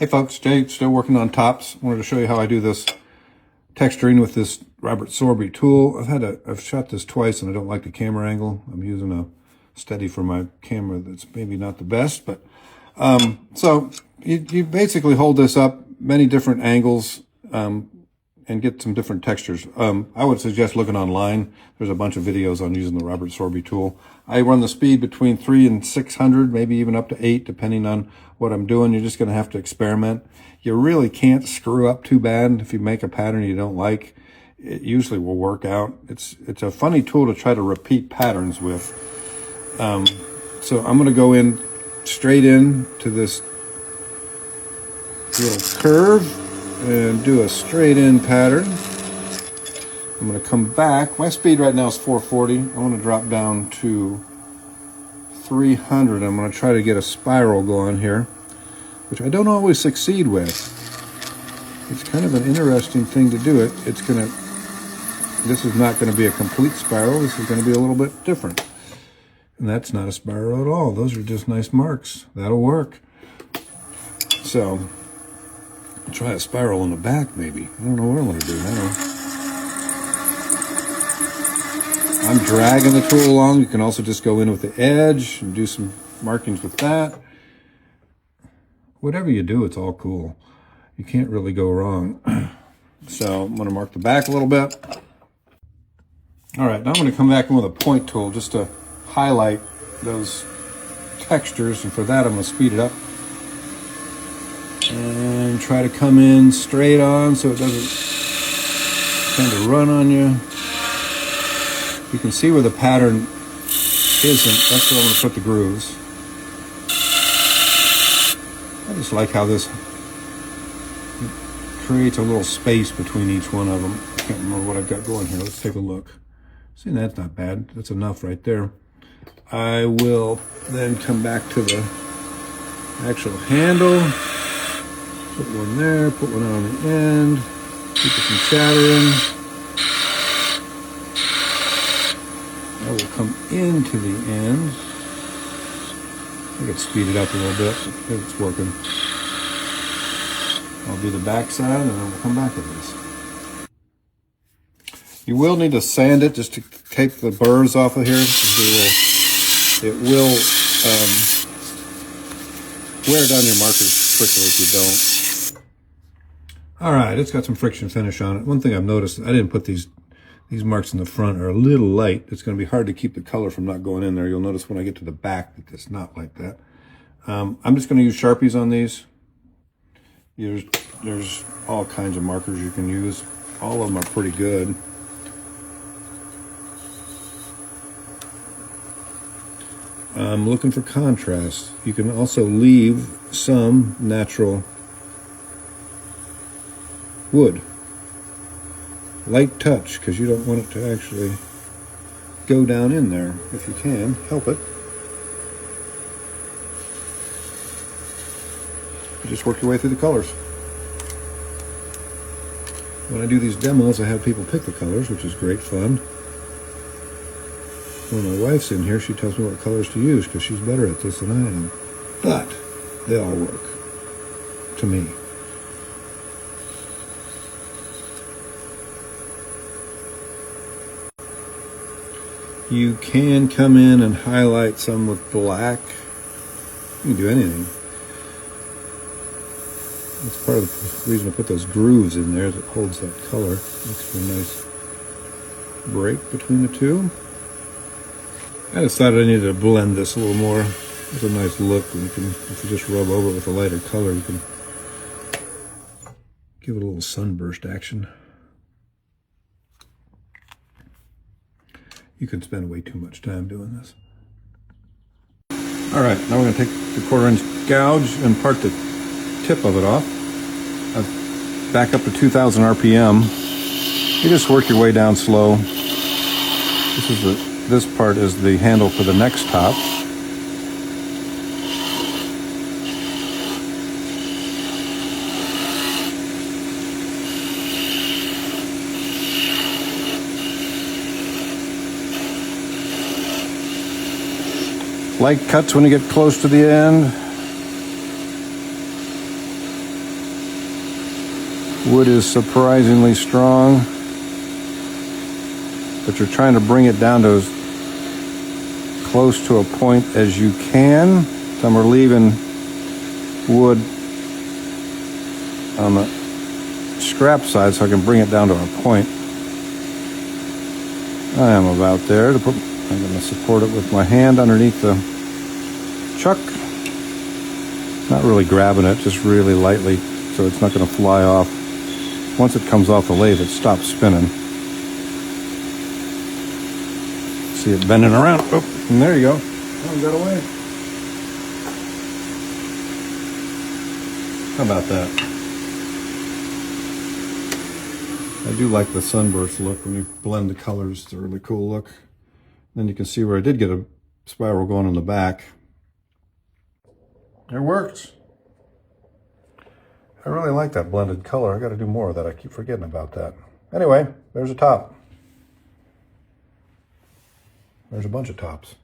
Hey folks, Jay, still working on tops. Wanted to show you how I do this texturing with this Robert Sorby tool. I've shot this twice and I don't like the camera angle. I'm using a steady for my camera that's maybe not the best, but so you basically hold this up many different angles and get some different textures. I would suggest looking online. There's a bunch of videos on using the Robert Sorby tool. I run the speed between 300 and 600, maybe even up to 8, depending on what I'm doing. You're just going to have to experiment. You really can't screw up too bad if you make a pattern you don't like. It usually will work out. It's a funny tool to try to repeat patterns with. So I'm going to go in straight in to this little curve and do a straight in pattern. I'm going to come back. My speed right now is 440. I want to drop down to 300. I'm going to try to get a spiral going here, which I don't always succeed with. It's kind of an interesting thing to do it. This is not going to be a complete spiral. This is going to be a little bit different. And that's not a spiral at all. Those are just nice marks. That'll work. So, I'll try a spiral in the back maybe. I don't know what I'm going to do now. I'm dragging the tool along. You can also just go in with the edge and do some markings with that. Whatever you do, it's all cool. You can't really go wrong. So I'm going to mark the back a little bit. All right, now I'm going to come back in with a point tool just to highlight those textures. And for that, I'm going to speed it up and try to come in straight on so it doesn't tend to run on you. You can see where the pattern isn't. That's where I'm going to put the grooves. I just like how this creates a little space between each one of them. I can't remember what I've got going here. Let's take a look. See, that's not bad. That's enough right there. I will then come back to the actual handle. Put one there, put one on the end. Keep it from chattering. I will come into the end. I could speed it up a little bit. It's working. I'll do the back side and then we'll come back to this. You will need to sand it just to take the burrs off of here. It will wear down your markers quickly if you don't. All right, it's got some friction finish on it. One thing I've noticed, I didn't put these marks in the front are a little light. It's going to be hard to keep the color from not going in there. You'll notice when I get to the back that it's not like that. I'm just going to use Sharpies on these. There's all kinds of markers you can use. All of them are pretty good. I'm looking for contrast. You can also leave some natural wood. Light touch, because you don't want it to actually go down in there. If you can, help it. You just work your way through the colors. When I do these demos, I have people pick the colors, which is great fun. When my wife's in here, she tells me what colors to use, because she's better at this than I am. But they all work, to me. You can come in and highlight some with black. You can do anything. That's part of the reason I put those grooves in there, is it holds that color. Makes for a nice break between the two. I decided I needed to blend this a little more. It's a nice look. And if you just rub over it with a lighter color, you can give it a little sunburst action. You can spend way too much time doing this. All right, now we're going to take the 1/4-inch gouge and part the tip of it off. Back up to 2,000 RPM. You just work your way down slow. This part is the handle for the next top. Light cuts when you get close to the end. Wood is surprisingly strong, but you're trying to bring it down to as close to a point as you can. So I'm relieving wood on the scrap side so I can bring it down to a point. I am about there. I'm going to support it with my hand underneath the chuck. Not really grabbing it, just really lightly so it's not going to fly off. Once it comes off the lathe, it stops spinning. See it bending around. Oh, and there you go. Oh, it got away. How about that? I do like the sunburst look when you blend the colors. It's a really cool look. Then you can see where I did get a spiral going in the back. It works. I really like that blended color. I got to do more of that. I keep forgetting about that. Anyway, there's a top. There's a bunch of tops.